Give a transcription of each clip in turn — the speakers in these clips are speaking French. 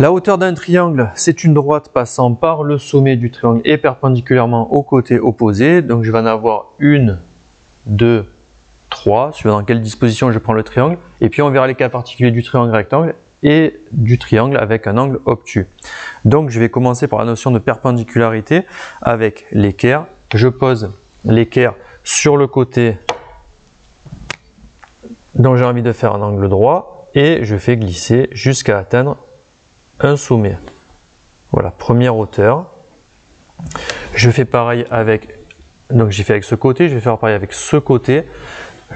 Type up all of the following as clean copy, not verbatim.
La hauteur d'un triangle, c'est une droite passant par le sommet du triangle et perpendiculairement au côté opposé. Donc je vais en avoir 1, 2, 3, suivant dans quelle disposition je prends le triangle. Et puis on verra les cas particuliers du triangle rectangle et du triangle avec un angle obtus. Donc je vais commencer par la notion de perpendicularité avec l'équerre. Je pose l'équerre sur le côté dont j'ai envie de faire un angle droit et je fais glisser jusqu'à atteindre un sommet. Voilà, première hauteur. Je fais pareil avec, donc j'ai fait avec ce côté, je vais faire pareil avec ce côté.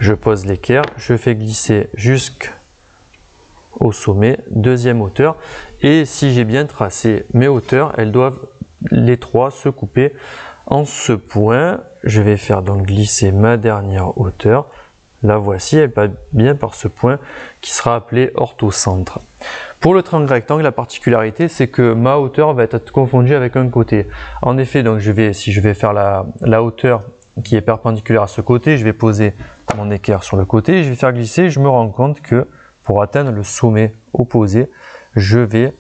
Je pose l'équerre, je fais glisser jusqu'au sommet, deuxième hauteur. Et si j'ai bien tracé mes hauteurs, elles doivent les trois se couper en ce point. Je vais faire donc glisser ma dernière hauteur. La voici, elle passe bien par ce point qui sera appelé orthocentre. Pour le triangle rectangle, la particularité, c'est que ma hauteur va être confondue avec un côté. En effet, donc si je vais faire la hauteur qui est perpendiculaire à ce côté, je vais poser mon équerre sur le côté, je vais faire glisser, je me rends compte que pour atteindre le sommet opposé, je vais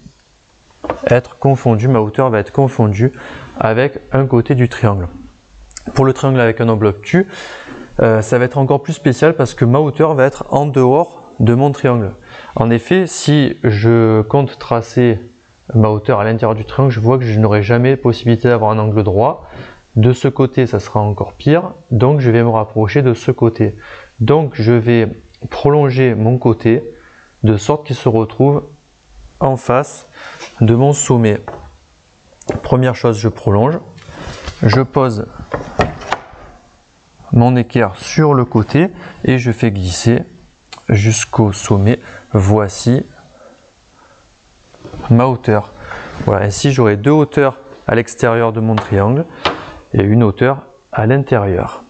être confondu, ma hauteur va être confondue avec un côté du triangle. Pour le triangle avec un angle obtus, ça va être encore plus spécial parce que ma hauteur va être en dehors de mon triangle. En effet, si je compte tracer ma hauteur à l'intérieur du triangle, je vois que je n'aurai jamais possibilité d'avoir un angle droit. De ce côté, ça sera encore pire, donc je vais me rapprocher de ce côté. Donc je vais prolonger mon côté de sorte qu'il se retrouve en face de mon sommet. Première chose, je prolonge, je pose mon équerre sur le côté et je fais glisser jusqu'au sommet. Voici ma hauteur. Voilà, ainsi j'aurai deux hauteurs à l'extérieur de mon triangle et une hauteur à l'intérieur.